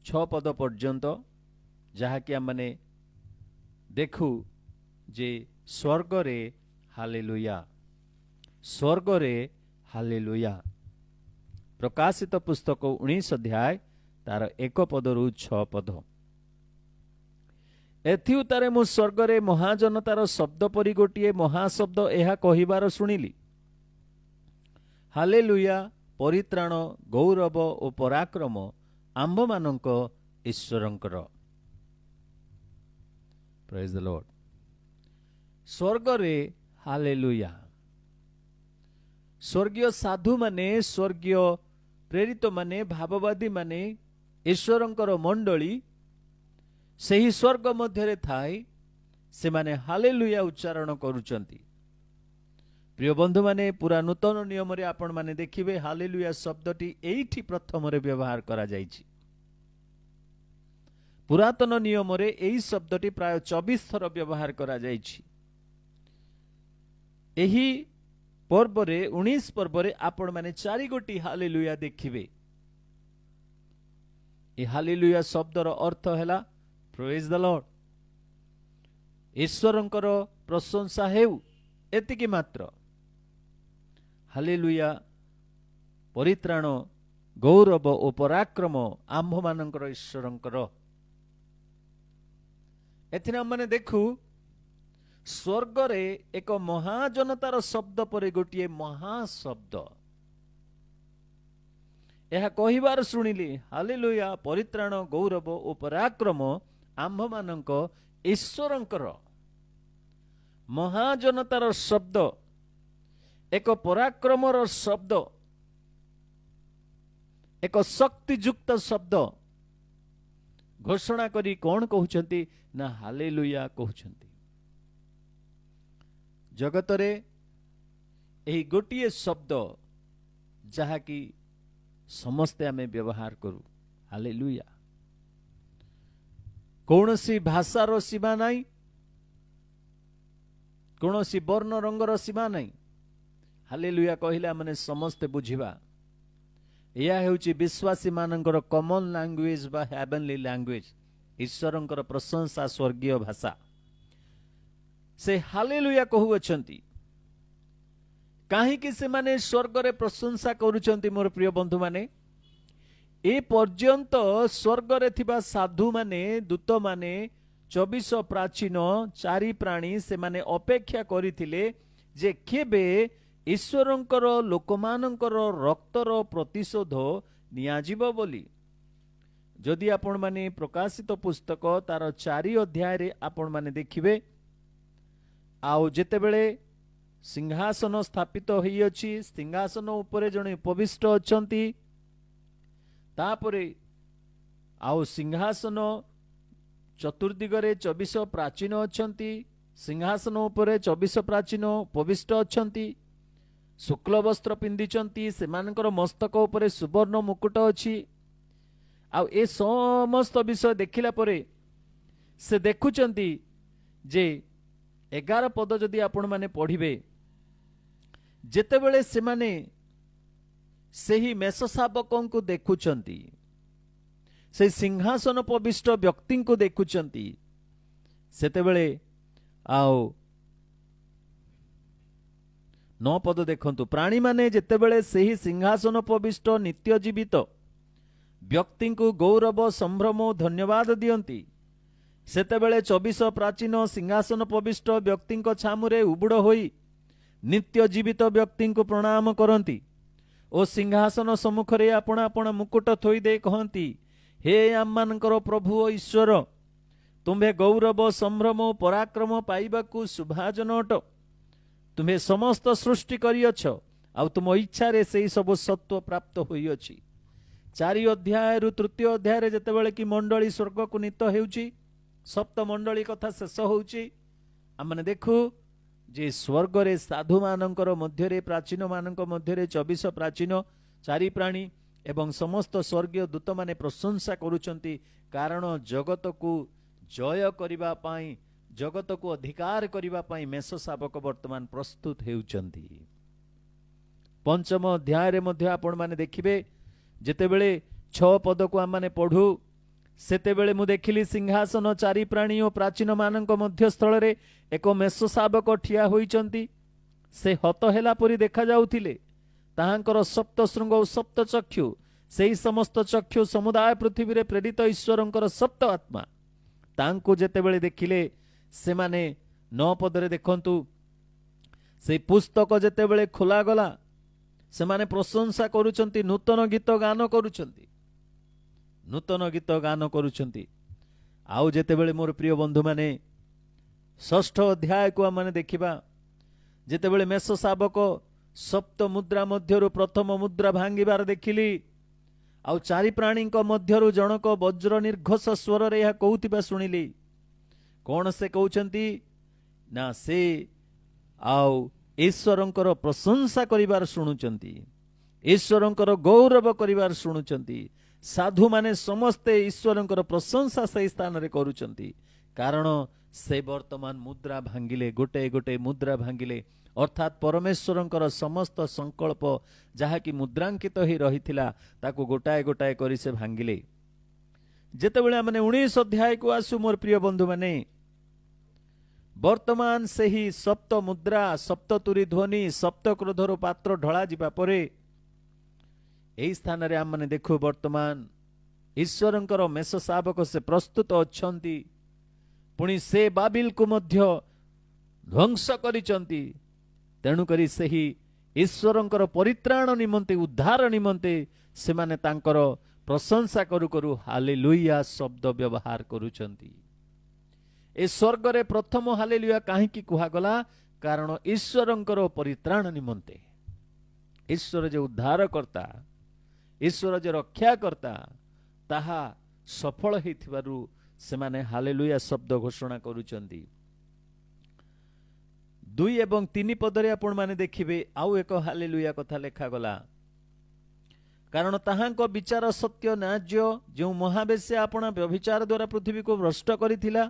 6 पद पर्यंत, जहा कि हमने देखु जे स्वर्ग रे हालेलुया, स्वर्ग रे हालेलुया। प्रकाशित पुस्तक 19 अध्याय तार 1 पद रु 6 पद। एथि उतारे मु स्वर्ग रे महाजनतार शब्द परी गोटे महाशब्द यह कहिबार सुनिली, हालेलुया, परित्राण गौरव और पराक्रम आंभ मानक ईश्वरंकर। Praise the Lord. स्वर्ग रे हालेलुया। स्वर्गीय साधु माने, स्वर्गीय प्रेरित माने, भाववादी माने, ईश्वरंकर मंडली सही स्वर्ग मध्य थाई से माने हालेलुया उच्चारण करुचंती। प्रिय बंधु माने पूरा नूतन नियम रे आपण माने देखिबे हालेलुया शब्दटी एठी प्रथम रे व्यवहार करा जायछि। पुरातन नियम रे एही शब्दटी प्राय 24 थर व्यवहार करा जायछि। एही पर्व रे 19 पर्व रे आपण माने 4 गोटी हालेलुया देखिबे। ए हालेलुया शब्दर अर्थ हैला प्रेज द लॉर्ड, ईश्वरंकर प्रशंसा हेउ, एतिकी मात्र। हालेलुया परित्राण गौरव और पराक्रम आंभ मानकर ईश्वरंकर। एथिने हमने देखु स्वर्ग रे एक महाजनतार शब्द पर गोटे महाशब्द यह कहिबार सुनिली, हालेलुया परित्राण गौरव और पराक्रम आंभ मानक ईश्वरंकर। महाजनतार शब्द, एक पराक्रमर शब्द, एक शक्तियुक्त शब्द घोषणा करी कौन कहउछंती ना हालेलुया कहउछंती। जगत रे एही गोटिए शब्द जहा कि समस्ते आमे व्यवहार करू, हालेलुया। कौनसी भाषार सीमा नहीं, कौनसी वर्ण रंगर सीमा नहीं। हालेलुया कहिला माने समस्ते बुझिबा। या हेउची विश्वासी मानकर कॉमन लैंग्वेज बा हेवनली लैंग्वेज, ईश्वरंकर प्रशंसा स्वर्गीय भाषा। से हालेलुया कहउछंती काहे कि से माने स्वर्ग रे प्रशंसा करूछंती। मोर प्रिय बंधु माने ए पर्यंत स्वर्ग रे थिबा साधु माने, दूत माने, 24 प्राचीन 4 प्राणी से माने अपेक्षा करिथिले जे केबे ଈଶ୍ୱରଙ୍କର ଲୋକମାନଙ୍କର ରକ୍ତର ପ୍ରତିଶୋଧ ନିଆଯିବ ବୋଲି। ଯଦି ଆପଣମାନେ ପ୍ରକାଶିତ ପୁସ୍ତକ ତାର 4 ଅଧ୍ୟାୟରେ ଆପଣମାନେ ଦେଖିବେ, ଆଉ ଯେତେବେଳେ ସିଂହାସନ ସ୍ଥାପିତ ହୋଇଅଛି, ସିଂହାସନ ଉପରେ ଜଣେ ଉପବିଷ୍ଟ ଅଛନ୍ତି, ତାପରେ ଆଉ ସିଂହାସନ ଚତୁର୍ଦିଗରେ 24 ପ୍ରାଚୀନ ଅଛନ୍ତି, ସିଂହାସନ ଉପରେ 24 ପ୍ରାଚୀନ ଉପବିଷ୍ଟ ଅଛନ୍ତି, ଶୁକ୍ଳ ବସ୍ତ୍ର ପିନ୍ଧିଛନ୍ତି, ସେମାନଙ୍କର ମସ୍ତକ ଉପରେ ସୁବର୍ଣ୍ଣ ମୁକୁଟ ଅଛି। ଆଉ ଏ ସମସ୍ତ ବିଷୟ ଦେଖିଲା ପରେ ସେ ଦେଖୁଛନ୍ତି ଯେ 11 ପଦ ଯଦି ଆପଣମାନେ ପଢ଼ିବେ, ଯେତେବେଳେ ସେମାନେ ସେହି ମେଷଶାବକଙ୍କୁ ଦେଖୁଛନ୍ତି, ସେ ସିଂହାସନ ଉପବିଷ୍ଟ ବ୍ୟକ୍ତିଙ୍କୁ ଦେଖୁଛନ୍ତି, ସେତେବେଳେ ଆଉ 9 ପଦ ଦେଖନ୍ତୁ, ପ୍ରାଣୀମାନେ ଯେତେବେଳେ ସେହି ସିଂହାସନ ଉପବିଷ୍ଟ ନିତ୍ୟ ଜୀବିତ ବ୍ୟକ୍ତିଙ୍କୁ ଗୌରବ ସମ୍ଭ୍ରମ ଧନ୍ୟବାଦ ଦିଅନ୍ତି, ସେତେବେଳେ 24 ପ୍ରାଚୀନ ସିଂହାସନ ଉପବିଷ୍ଟ ବ୍ୟକ୍ତିଙ୍କ ଛାମୁରେ ଉବୁଡ଼ ହୋଇ ନିତ୍ୟ ଜୀବିତ ବ୍ୟକ୍ତିଙ୍କୁ ପ୍ରଣାମ କରନ୍ତି ଓ ସିଂହାସନ ସମ୍ମୁଖରେ ଆପଣ ଆପଣ ମୁକୁଟ ଥୋଇ ଦେଇ କହନ୍ତି, ହେ ଆମମାନଙ୍କର ପ୍ରଭୁ ଓ ଈଶ୍ୱର, ତୁମ୍ଭେ ଗୌରବ ସମ୍ଭ୍ରମ ପରାକ୍ରମ ପାଇବାକୁ ସୁଭାଜନ ଅଟ। ତୁମ୍ଭେ ସମସ୍ତ ସୃଷ୍ଟି କରିଅଛ, ଆଉ ତୁମ ଇଚ୍ଛାରେ ସେହି ସବୁ ସତ୍ତ୍ୱ ପ୍ରାପ୍ତ ହୋଇଅଛି। 4 ଅଧ୍ୟାୟରୁ 3 ଅଧ୍ୟାୟରେ ଯେତେବେଳେ କି ମଣ୍ଡଳୀ ସ୍ୱର୍ଗକୁ ନୀତ ହେଉଛି, ସପ୍ତ ମଣ୍ଡଳୀ କଥା ଶେଷ ହେଉଛି, ଆମେ ଦେଖୁ ଯେ ସ୍ୱର୍ଗରେ ସାଧୁମାନଙ୍କର ମଧ୍ୟରେ, ପ୍ରାଚୀନମାନଙ୍କ ମଧ୍ୟରେ 24 ପ୍ରାଚୀନ, 4 ପ୍ରାଣୀ ଏବଂ ସମସ୍ତ ସ୍ୱର୍ଗୀୟ ଦୂତମାନେ ପ୍ରଶଂସା କରୁଛନ୍ତି, କାରଣ ଜଗତକୁ ଜୟ କରିବା ପାଇଁ, ଜଗତକୁ ଅଧିକାର କରିବା ପାଇଁ ମେଷ ଶାବକ ବର୍ତ୍ତମାନ ପ୍ରସ୍ତୁତ ହେଉଛନ୍ତି। 5ମ ଅଧ୍ୟାୟରେ ମଧ୍ୟ ଆପଣମାନେ ଦେଖିବେ, ଯେତେବେଳେ 6 ପଦକୁ ଆମମାନେ ପଢୁ, ସେତେବେଳେ ମୁଁ ଦେଖିଲି ସିଂହାସନ, 4 ପ୍ରାଣୀ ଓ ପ୍ରାଚୀନ ମାନଙ୍କ ମଧ୍ୟସ୍ଥଳରେ ଏକ ମେଷ ଶାବକ ଠିଆ ହୋଇଛନ୍ତି। ସେ ହତ ହେଲା ପରି ଦେଖାଯାଉଥିଲେ। ତାହାଙ୍କର ସପ୍ତ ଶୃଙ୍ଗ ଓ ସପ୍ତ ଚକ୍ଷୁ, ସେହି ସମସ୍ତ ଚକ୍ଷୁ ସମୁଦାୟ ପୃଥିବୀରେ ପ୍ରେରିତ ଈଶ୍ୱରଙ୍କର ସପ୍ତ ଆତ୍ମା। ତାଙ୍କୁ ଯେତେବେଳେ ଦେଖିଲେ, ସେମାନେ 9 ପଦରେ ଦେଖନ୍ତୁ, ସେହି ପୁସ୍ତକ ଯେତେବେଳେ ଖୋଲାଗଲା, ସେମାନେ ପ୍ରଶଂସା କରୁଛନ୍ତି, ନୂତନ ଗୀତ ଗାନ କରୁଛନ୍ତି, ନୂତନ ଗୀତ ଗାନ କରୁଛନ୍ତି। ଆଉ ଯେତେବେଳେ ମୋର ପ୍ରିୟ ବନ୍ଧୁମାନେ 6ଠ ଅଧ୍ୟାୟକୁ ଆମେ ଦେଖିବା, ଯେତେବେଳେ ମେଷ ଶାବକ ସପ୍ତ ମୁଦ୍ରା ମଧ୍ୟରୁ ପ୍ରଥମ ମୁଦ୍ରା ଭାଙ୍ଗିବାର ଦେଖିଲି, ଆଉ 4 ପ୍ରାଣୀଙ୍କ ମଧ୍ୟରୁ ଜଣକ ବଜ୍ର ନିର୍ଘୋଷ ସ୍ୱରରେ ଏହା କହୁଥିବା ଶୁଣିଲି। କଣ ସେ କହୁଛନ୍ତି ନା, ସେ ଆଉ ଈଶ୍ୱରଙ୍କର ପ୍ରଶଂସା କରିବାର ଶୁଣୁଛନ୍ତି, ଈଶ୍ୱରଙ୍କର ଗୌରବ କରିବାର ଶୁଣୁଛନ୍ତି। ସାଧୁମାନେ ସମସ୍ତେ ଈଶ୍ୱରଙ୍କର ପ୍ରଶଂସା ସେହି ସ୍ଥାନରେ କରୁଛନ୍ତି, କାରଣ ସେ ବର୍ତ୍ତମାନ ମୁଦ୍ରା ଭାଙ୍ଗିଲେ, ଗୋଟିଏ ଗୋଟିଏ ମୁଦ୍ରା ଭାଙ୍ଗିଲେ, ଅର୍ଥାତ୍ ପରମେଶ୍ୱରଙ୍କର ସମସ୍ତ ସଂକଳ୍ପ ଯାହାକି ମୁଦ୍ରାଙ୍କିତ ହୋଇ ରହିଥିଲା, ତାକୁ ଗୋଟାଏ ଗୋଟାଏ କରି ସେ ଭାଙ୍ଗିଲେ। ଯେତେବେଳେ ଆମେ 19 ଅଧ୍ୟାୟକୁ ଆସୁ ମୋର ପ୍ରିୟ ବନ୍ଧୁମାନେ, ବର୍ତ୍ତମାନ ସେହି ସପ୍ତ ମୁଦ୍ରା, ସପ୍ତ ତୁରୀ ଧ୍ୱନି, ସପ୍ତ କ୍ରୋଧର ପାତ୍ର ଢଳା ଯିବା ପରେ ଏହି ସ୍ଥାନରେ ଆମେ ଦେଖୁ, ବର୍ତ୍ତମାନ ଈଶ୍ୱରଙ୍କର ମେଷ ଶାବକ ସେ ପ୍ରସ୍ତୁତ ଅଛନ୍ତି। ପୁଣି ସେ ବାବିଲକୁ ମଧ୍ୟ ଧ୍ୱଂସ କରିଛନ୍ତି। ତେଣୁକରି ସେହି ଈଶ୍ୱରଙ୍କର ପରିତ୍ରାଣ ନିମନ୍ତେ, ଉଦ୍ଧାର ନିମନ୍ତେ ସେମାନେ ତାଙ୍କର ପ୍ରଶଂସା କରୁ କରୁ ହାଲେଲୁୟା ଶବ୍ଦ ବ୍ୟବହାର କରୁଛନ୍ତି। ଏ ସ୍ୱର୍ଗରେ ପ୍ରଥମ ହାଲେଲୁୟା କାହିଁକି କୁହାଗଲା? କାରଣ ଈଶ୍ୱରଙ୍କର ପରିତ୍ରାଣ ନିମନ୍ତେ, ଈଶ୍ୱର ଯେ ଉଦ୍ଧାରକର୍ତ୍ତା, ଈଶ୍ୱର ଯେ ରକ୍ଷାକର୍ତ୍ତା, ତାହା ସଫଳ ହୋଇଥିବାରୁ ସେମାନେ ହାଲେଲୁୟା ଶବ୍ଦ ଘୋଷଣା କରୁଛନ୍ତି। 2 ଏବଂ 3 ପଦରେ ଆପଣମାନେ ଦେଖିବେ ଆଉ ଏକ ହାଲେଲୁୟା କଥା ଲେଖାଗଲା। କାରଣ ତାହାଙ୍କ ବିଚାର ସତ୍ୟ ନ୍ୟାଯ୍ୟ, ଯେଉଁ ମହାବେଶ୍ୟା ଆପଣା ବ୍ୟଭିଚାର ଦ୍ୱାରା ପୃଥିବୀକୁ ଭ୍ରଷ୍ଟ କରିଥିଲା,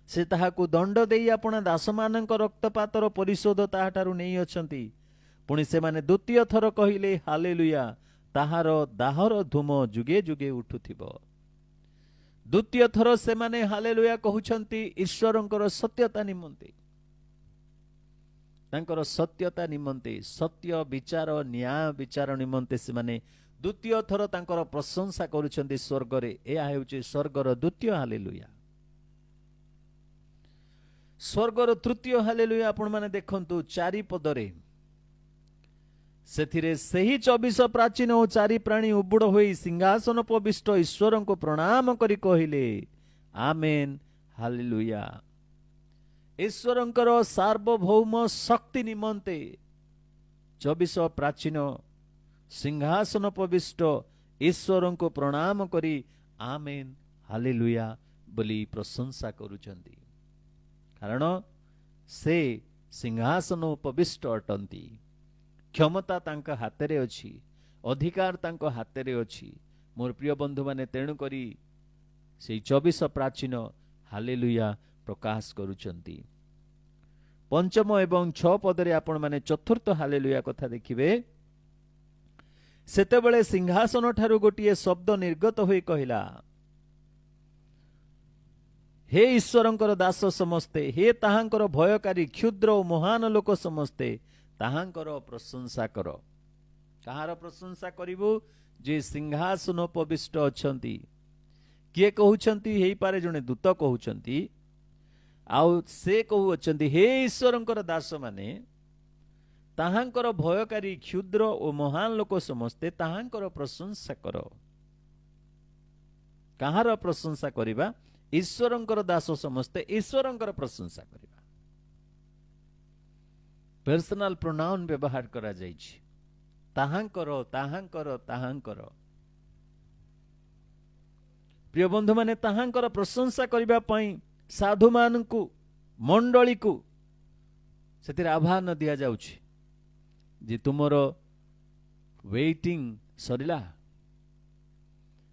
ସେ ତାହାକୁ ଦଣ୍ଡ ଦେଇ ଆପଣା ଦାସମାନଙ୍କ ରକ୍ତପାତର ପରିଶୋଧ ତାହାଠାରୁ ନେଇଅଛନ୍ତି। ପୁଣି ସେମାନେ ଦ୍ୱିତୀୟ ଥର କହିଲେ ହାଲେଲୁୟା, ତାହାର ଦାହର ଧୂମ ଯୁଗେ ଯୁଗେ ଉଠୁଥିବ। ଦ୍ୱିତୀୟ ଥର ସେମାନେ ହାଲେଲୁୟା କହୁଛନ୍ତି ଈଶ୍ୱରଙ୍କର ସତ୍ୟତା ନିମନ୍ତେ, ତାଙ୍କର ସତ୍ୟତା ନିମନ୍ତେ, ସତ୍ୟ ବିଚାର, ନ୍ୟାୟ ବିଚାର ନିମନ୍ତେ ସେମାନେ ଦ୍ୱିତୀୟ ଥର ତାଙ୍କର ପ୍ରଶଂସା କରୁଛନ୍ତି ସ୍ୱର୍ଗରେ। ଏହା ହେଉଛି ସ୍ୱର୍ଗର ଦ୍ୱିତୀୟ ହାଲେଲୁୟା। ସ୍ୱର୍ଗର ତୃତୀୟ ହାଲେଲୁୟା ଆପଣମାନେ ଦେଖନ୍ତୁ 4 ପଦରେ, ସେଥିରେ ସେହି 24 ପ୍ରାଚୀନ ଓ ଚାରି ପ୍ରାଣୀ ଉବୁଡ଼ ହୋଇ ସିଂହାସନ ଉପବିଷ୍ଟ ଈଶ୍ୱରଙ୍କୁ ପ୍ରଣାମ କରି କହିଲେ, ଆମେନ୍, ହାଲେଲୁୟା। ଈଶ୍ୱରଙ୍କର ସାର୍ବଭୌମ ଶକ୍ତି ନିମନ୍ତେ 24 ପ୍ରାଚୀନ ସିଂହାସନ ଉପବିଷ୍ଟ ଈଶ୍ୱରଙ୍କୁ ପ୍ରଣାମ କରି ଆମେନ୍, ହାଲେଲୁୟା ବୋଲି ପ୍ରଶଂସା କରୁଛନ୍ତି। କାରଣ ସେ ସିଂହାସନ ଉପବିଷ୍ଟ ଅଟନ୍ତି। କ୍ଷମତା ତାଙ୍କ ହାତରେ ଅଛି, ଅଧିକାର ତାଙ୍କ ହାତରେ ଅଛି। ମୋର ପ୍ରିୟ ବନ୍ଧୁମାନେ, ତେଣୁକରି ସେଇ 24 ପ୍ରାଚୀନ ହାଲେଲୁୟା ପ୍ରକାଶ କରୁଛନ୍ତି। ପଞ୍ଚମ ଏବଂ 6 ପଦରେ ଆପଣମାନେ ଚତୁର୍ଥ ହାଲେଲୁୟା କଥା ଦେଖିବେ। ସେତେବେଳେ ସିଂହାସନ ଠାରୁ ଗୋଟିଏ ଶବ୍ଦ ନିର୍ଗତ ହୋଇ କହିଲା, ହେ ଈଶ୍ୱରଙ୍କର ଦାସ ସମସ୍ତେ, ହେ ତାହାଙ୍କର ଭୟକାରୀ କ୍ଷୁଦ୍ର ଓ ମହାନ ଲୋକ ସମସ୍ତେ, ତାହାଙ୍କର ପ୍ରଶଂସା କର। କାହାର ପ୍ରଶଂସା କରିବୁ? ଯେ ସିଂହାସନ ଉପବିଷ୍ଟ ଅଛନ୍ତି। କିଏ କହୁଛନ୍ତି? ହେଇପାରେ ଜଣେ ଦୂତ କହୁଛନ୍ତି। ଆଉ ସେ କହୁଅଛନ୍ତି, ହେ ଈଶ୍ୱରଙ୍କର ଦାସମାନେ, ତାହାଙ୍କର ଭୟକାରୀ କ୍ଷୁଦ୍ର ଓ ମହାନ ଲୋକ ସମସ୍ତେ, ତାହାଙ୍କର ପ୍ରଶଂସା କର। କାହାର ପ୍ରଶଂସା କରିବା? ଈଶ୍ୱରଙ୍କର ଦାସ ସମସ୍ତେ ଈଶ୍ୱରଙ୍କର ପ୍ରଶଂସା କରିବା। ପର୍ସନାଲ ପ୍ରୋନାଉନ ବ୍ୟବହାର କରାଯାଇଛି। ତାହାଙ୍କର, ତାହାଙ୍କର, ତାହାଙ୍କର। ପ୍ରିୟ ବନ୍ଧୁମାନେ, ତାହାଙ୍କର ପ୍ରଶଂସା କରିବା ପାଇଁ ସାଧୁମାନଙ୍କୁ, ମଣ୍ଡଳୀକୁ ସେଥିରେ ଆହ୍ୱାନ ଦିଆଯାଉଛି ଯେ ତୁମର ୱେଟିଂ ସରିଲା,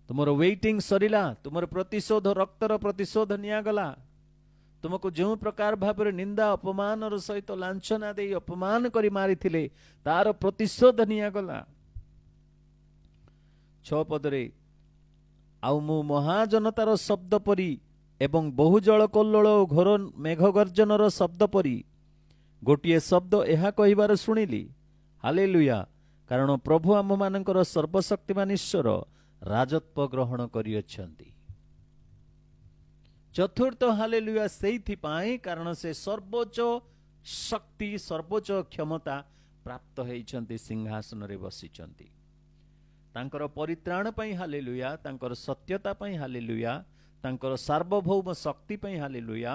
ତୁମର ୱେଟିଂ ସରିଲା, ତୁମର ପ୍ରତିଶୋଧ, ରକ୍ତର ପ୍ରତିଶୋଧ ନିଆଗଲା। ତୁମକୁ ଯେଉଁ ପ୍ରକାର ଭାବରେ ନିନ୍ଦା ଅପମାନର ସହିତ ଲାଞ୍ଛନା ଦେଇ ଅପମାନ କରି ମାରିଥିଲେ, ତାର ପ୍ରତିଶୋଧ ନିଆଗଲା। 6 ପଦରେ, ଆଉ ମୁଁ ମହାଜନତାର ଶବ୍ଦ ପରି ଏବଂ ବହୁ ଜଳ କଲ୍ଲୋଳ ଓ ଘୋର ମେଘ ଗର୍ଜନର ଶବ୍ଦ ପରି ଗୋଟିଏ ଶବ୍ଦ ଏହା କହିବାର ଶୁଣିଲି, ହାଲେଲୁୟା, କାରଣ ପ୍ରଭୁ ଆମମାନଙ୍କର ସର୍ବଶକ୍ତିମାନ ଈଶ୍ୱର ରାଜତ୍ୱ ଗ୍ରହଣ କରିଅଛନ୍ତି। ଚତୁର୍ଥ ହାଲେଲୁୟା ସେଇଥିପାଇଁ କାରଣ ସେ ସର୍ବୋଚ୍ଚ ଶକ୍ତି, ସର୍ବୋଚ୍ଚ କ୍ଷମତା ପ୍ରାପ୍ତ ହେଇଛନ୍ତି, ସିଂହାସନରେ ବସିଛନ୍ତି। ତାଙ୍କର ପରିତ୍ରାଣ ପାଇଁ ହାଲେଲୁୟା, ତାଙ୍କର ସତ୍ୟତା ପାଇଁ ହାଲେଲୁୟା, ତାଙ୍କର ସାର୍ବଭୌମ ଶକ୍ତି ପାଇଁ ହାଲେଲୁୟା,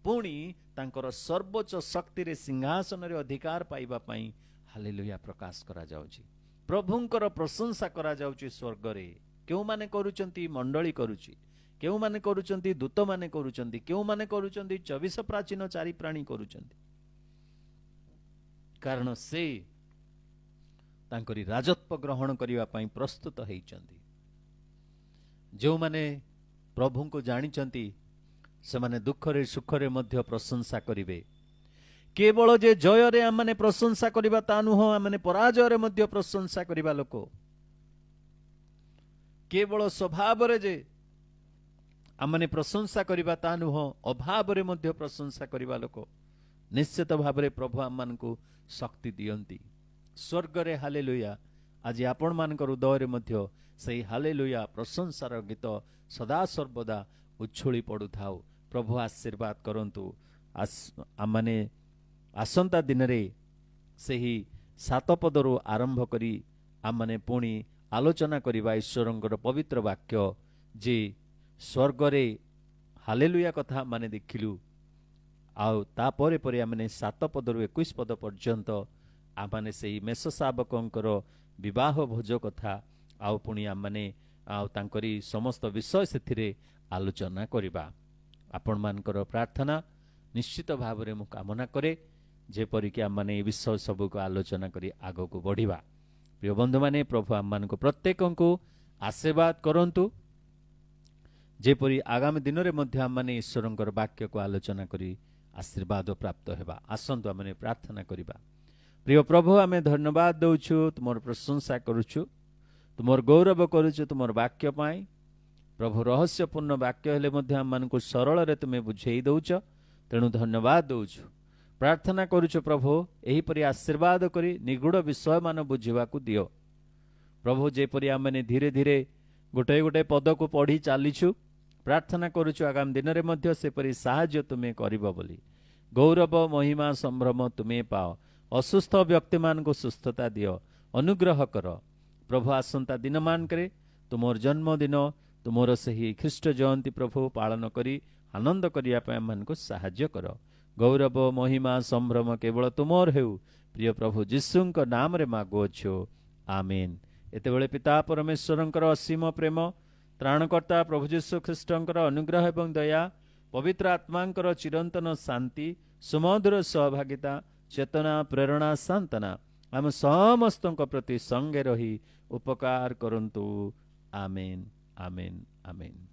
ପୁଣି ତାଙ୍କର ସର୍ବୋଚ୍ଚ ଶକ୍ତିରେ ସିଂହାସନରେ ଅଧିକାର ପାଇବା ପାଇଁ ହାଲେଲୁୟା ପ୍ରକାଶ କରାଯାଉଛି। ପ୍ରଭୁଙ୍କର ପ୍ରଶଂସା କରାଯାଉଛି ସ୍ୱର୍ଗରେ। କେଉଁମାନେ କରୁଛନ୍ତି? ମଣ୍ଡଳୀ କରୁଛି। କେଉଁମାନେ କରୁଛନ୍ତି? ଦୂତମାନେ କରୁଛନ୍ତି। କେଉଁମାନେ କରୁଛନ୍ତି? 24 ପ୍ରାଚୀନ ଚାରି ପ୍ରାଣୀ କରୁଛନ୍ତି। କାରଣ ସେ ତାଙ୍କରି ରାଜତ୍ୱ ଗ୍ରହଣ କରିବା ପାଇଁ ପ୍ରସ୍ତୁତ ହେଇଛନ୍ତି। ଯେଉଁମାନେ ପ୍ରଭୁଙ୍କୁ ଜାଣିଛନ୍ତି ସେମାନେ ଦୁଃଖରେ ସୁଖରେ ମଧ୍ୟ ପ୍ରଶଂସା କରିବେ। କେବଳ ଯେ ଜୟରେ ଆମମାନେ ପ୍ରଶଂସା କରିବା ତା ନୁହଁ, ଆମମାନେ ପରାଜୟରେ ମଧ୍ୟ ପ୍ରଶଂସା କରିବା ଲୋକ। କେବଳ ସ୍ୱଭାବରେ ଯେ ଆମମାନେ ପ୍ରଶଂସା କରିବା ତା ନୁହଁ, ଅଭାବରେ ମଧ୍ୟ ପ୍ରଶଂସା କରିବା ଲୋକ। ନିଶ୍ଚିତ ଭାବରେ ପ୍ରଭୁ ଆମମାନଙ୍କୁ ଶକ୍ତି ଦିଅନ୍ତି। ସ୍ୱର୍ଗରେ ହାଲେଲୁୟା। ଆଜି ଆପଣମାନଙ୍କ ହୃଦୟରେ ମଧ୍ୟ ସେହି ହାଲେଲୁୟା ପ୍ରଶଂସାର ଗୀତ ସଦାସର୍ବଦା ଉଛୁଳି ପଡୁଥାଉ। ପ୍ରଭୁ ଆଶୀର୍ବାଦ କରନ୍ତୁ। ଆମମାନେ ଆସନ୍ତା ଦିନରେ ସେହି 7 ପଦରୁ ଆରମ୍ଭ କରି ଆମମାନେ ପୁଣି ଆଲୋଚନା କରିବା ଈଶ୍ୱରଙ୍କର ପବିତ୍ର ବାକ୍ୟ, ଯେ ସ୍ୱର୍ଗରେ ହାଲେଲୁୟା କଥା ମାନେ ଦେଖିଲୁ। ଆଉ ତାପରେ ପରେ ଆମମାନେ 7 ପଦରୁ 21 ପଦ ପର୍ଯ୍ୟନ୍ତ ଆମମାନେ ସେହି ମେଷ ଶାବକଙ୍କର ବିବାହ ଭୋଜ କଥା ଆଉ ପୁଣି ଆମମାନେ ଆଉ ତାଙ୍କରି ସମସ୍ତ ବିଷୟ ସେଥିରେ ଆଲୋଚନା କରିବା। ଆପଣମାନଙ୍କର ପ୍ରାର୍ଥନା ନିଶ୍ଚିତ ଭାବରେ ମୁଁ କାମନା କରେ, ଯେପରିକି ଆମମାନେ ଏ ବିଷୟ ସବୁକୁ ଆଲୋଚନା କରି ଆଗକୁ ବଢ଼ିବା। ପ୍ରିୟ ବନ୍ଧୁମାନେ, ପ୍ରଭୁ ଆମମାନଙ୍କୁ ପ୍ରତ୍ୟେକଙ୍କୁ ଆଶୀର୍ବାଦ କରନ୍ତୁ, ଯେପରି ଆଗାମୀ ଦିନରେ ମଧ୍ୟ ଆମମାନେ ଈଶ୍ୱରଙ୍କର ବାକ୍ୟକୁ ଆଲୋଚନା କରି ଆଶୀର୍ବାଦ ପ୍ରାପ୍ତ ହେବା। ଆସନ୍ତୁ ଆମେ ପ୍ରାର୍ଥନା କରିବା। ପ୍ରିୟ ପ୍ରଭୁ, ଆମେ ଧନ୍ୟବାଦ ଦେଉଛୁ, ତୁମର ପ୍ରଶଂସା କରୁଛୁ, ତୁମର ଗୌରବ କରୁଛୁ ତୁମର ବାକ୍ୟ ପାଇଁ। ପ୍ରଭୁ, ରହସ୍ୟପୂର୍ଣ୍ଣ ବାକ୍ୟ ହେଲେ ମଧ୍ୟ ଆମମାନଙ୍କୁ ସରଳରେ ତୁମେ ବୁଝେଇ ଦେଉଛ, ତେଣୁ ଧନ୍ୟବାଦ ଦେଉଛୁ। ପ୍ରାର୍ଥନା କରୁଛୁ ପ୍ରଭୁ, ଏହିପରି ଆଶୀର୍ବାଦ କରି ନିଗୁଢ଼ ବିଷୟମାନ ବୁଝିବାକୁ ଦିଅ। ପ୍ରଭୁ, ଯେପରି ଆମମାନେ ଧୀରେ ଧୀରେ ଗୋଟାଏ ଗୋଟାଏ ପଦକୁ ପଢ଼ି ଚାଲିଛୁ, ପ୍ରାର୍ଥନା କରୁଛୁ ଆଗାମୀ ଦିନରେ ମଧ୍ୟ ସେପରି ସାହାଯ୍ୟ ତୁମେ କରିବ ବୋଲି। ଗୌରବ, ମହିମା, ସମ୍ଭ୍ରମ ତୁମେ ପାଅ। ଅସୁସ୍ଥ ବ୍ୟକ୍ତିମାନଙ୍କୁ ସୁସ୍ଥତା ଦିଅ, ଅନୁଗ୍ରହ କର। ପ୍ରଭୁ ଆସନ୍ତା ଦିନମାନଙ୍କରେ ତୁମର ଜନ୍ମଦିନ ତୁମର ସେହି ଖ୍ରୀଷ୍ଟ ଜୟନ୍ତୀ ପ୍ରଭୁ ପାଳନ କରି ଆନନ୍ଦ କରିବା ପାଇଁ ଆମମାନଙ୍କୁ ସାହାଯ୍ୟ କର। ଗୌରବ ମହିମା ସମ୍ଭ୍ରମ କେବଳ ତୁମର ହେଉ। ପ୍ରିୟ ପ୍ରଭୁ ଯୀଶୁଙ୍କ ନାମରେ ମାଗୁଅଛୁ, ଆମେନ୍। ଏତେବେଳେ ପିତା ପରମେଶ୍ୱରଙ୍କର ଅସୀମ ପ୍ରେମ, ତ୍ରାଣକର୍ତ୍ତା ପ୍ରଭୁ ଯୀଶୁ ଖ୍ରୀଷ୍ଟଙ୍କର ଅନୁଗ୍ରହ ଏବଂ ଦୟା, ପବିତ୍ର ଆତ୍ମାଙ୍କର ଚିରନ୍ତନ ଶାନ୍ତି, ସୁମଧୁର ସହଭାଗିତା, ଚେତନା, ପ୍ରେରଣା, ସାନ୍ତ୍ୱନା ଆମ ସମସ୍ତଙ୍କ ପ୍ରତି ସଙ୍ଗେ ରହି ଉପକାର କରନ୍ତୁ। ଆମେନ୍, ଆମେନ୍, ଆମେନ୍।